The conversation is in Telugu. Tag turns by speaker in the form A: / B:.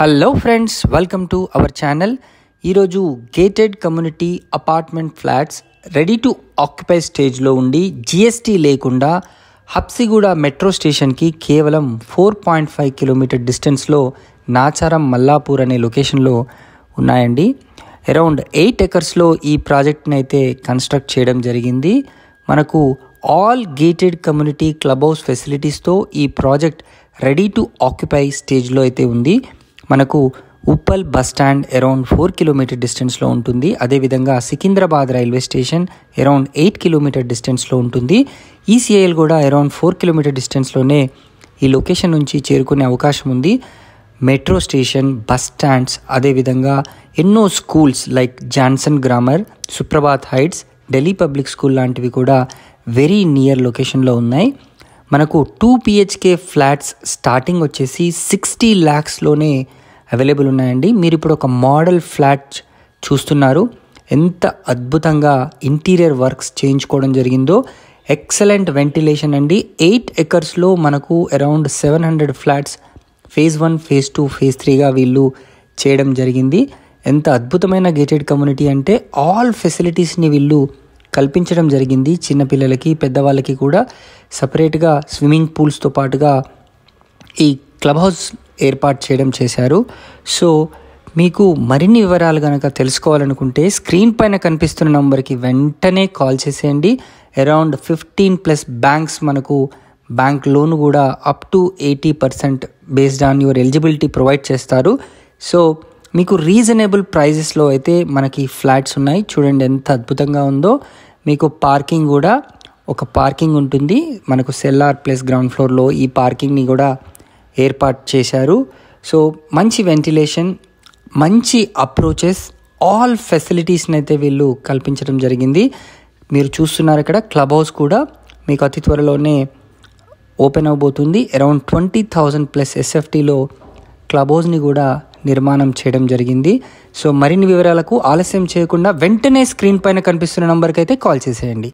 A: Hello friends, welcome to our channel. ఈరోజు gated community apartment flats ready to occupy స్టేజ్లో ఉండి జిఎస్టీ లేకుండా హబ్సిగూడ మెట్రో స్టేషన్కి కేవలం 4.5 కిలోమీటర్ డిస్టెన్స్లో నాచారం మల్లాపూర్ అనే లొకేషన్లో ఉన్నాయండి. అరౌండ్ 8 ఎకర్స్లో ఈ ప్రాజెక్ట్ని అయితే కన్స్ట్రక్ట్ చేయడం జరిగింది. మనకు all gated community club house ఫెసిలిటీస్తో ఈ ప్రాజెక్ట్ రెడీ టు ఆక్యుపై స్టేజ్లో అయితే ఉంది. మనకు Uppal bus stand around 4 kilometer డిస్టెన్స్లో ఉంటుంది. అదేవిధంగా Secunderabad railway station around 8 kilometer డిస్టెన్స్లో ఉంటుంది. ఈసీఐఎల్ కూడా అరౌండ్ 4 కిలోమీటర్ డిస్టెన్స్లోనే ఈ లొకేషన్ నుంచి చేరుకునే అవకాశం ఉంది. మెట్రో స్టేషన్, బస్ స్టాండ్స్, అదేవిధంగా ఎన్నో schools like Johnson grammar, Suprabhat heights, Delhi public school లాంటివి కూడా వెరీ నియర్ లొకేషన్లో ఉన్నాయి. మనకు 2 PHK ఫ్లాట్స్ స్టార్టింగ్ వచ్చేసి 60 lakhsలోనే అవైలబుల్ ఉన్నాయండి. మీరు ఇప్పుడు ఒక మోడల్ ఫ్లాట్ చూస్తున్నారు. ఎంత అద్భుతంగా ఇంటీరియర్ వర్క్స్ చేయించుకోవడం జరిగిందో. ఎక్సలెంట్ వెంటిలేషన్ అండి. 8 ఎకర్స్లో మనకు around 700 flats phase 1, phase 2, phase 3గా వీళ్ళు చేయడం జరిగింది. ఎంత అద్భుతమైన గేటెడ్ కమ్యూనిటీ అంటే ఆల్ ఫెసిలిటీస్ని వీళ్ళు కల్పించడం జరిగింది. చిన్నపిల్లలకి, పెద్దవాళ్ళకి కూడా సపరేట్గా స్విమ్మింగ్ పూల్స్తో పాటుగా ఈ క్లబ్ హౌస్ ఏర్పాటు చేయడం చేశారు. సో మీకు మరిన్ని వివరాలు కనుక తెలుసుకోవాలనుకుంటే స్క్రీన్ పైన కనిపిస్తున్న నంబర్కి వెంటనే కాల్ చేసేయండి. అరౌండ్ 15+ బ్యాంక్స్ మనకు బ్యాంక్ లోన్ కూడా up to 80% based on your eligibility provide చేస్తారు. సో మీకు రీజనబుల్ ప్రైజెస్లో అయితే మనకి ఫ్లాట్స్ ఉన్నాయి. చూడండి ఎంత అద్భుతంగా ఉందో. మీకు పార్కింగ్ కూడా ఒక పార్కింగ్ ఉంటుంది. మనకు సెల్లార్ ప్లస్ గ్రౌండ్ ఫ్లోర్లో ఈ పార్కింగ్ని కూడా ఏర్పాటు చేశారు. సో మంచి వెంటిలేషన్, మంచి అప్రోచెస్, ఆల్ ఫెసిలిటీస్ని అయితే వీళ్ళు కల్పించడం జరిగింది. మీరు చూస్తున్నారు ఇక్కడ క్లబ్ హౌస్ కూడా మీకు అతి త్వరలోనే ఓపెన్ అవబోతుంది. అరౌండ్ 20,000+ SFTలో క్లబ్ హౌస్ని కూడా నిర్మాణం చేయడం జరిగింది. సో మరిన్ని వివరాలకు ఆలస్యం చేయకుండా వెంటనే స్క్రీన్ పైన కనిపిస్తున్న నంబర్కి అయితే కాల్ చేసేయండి.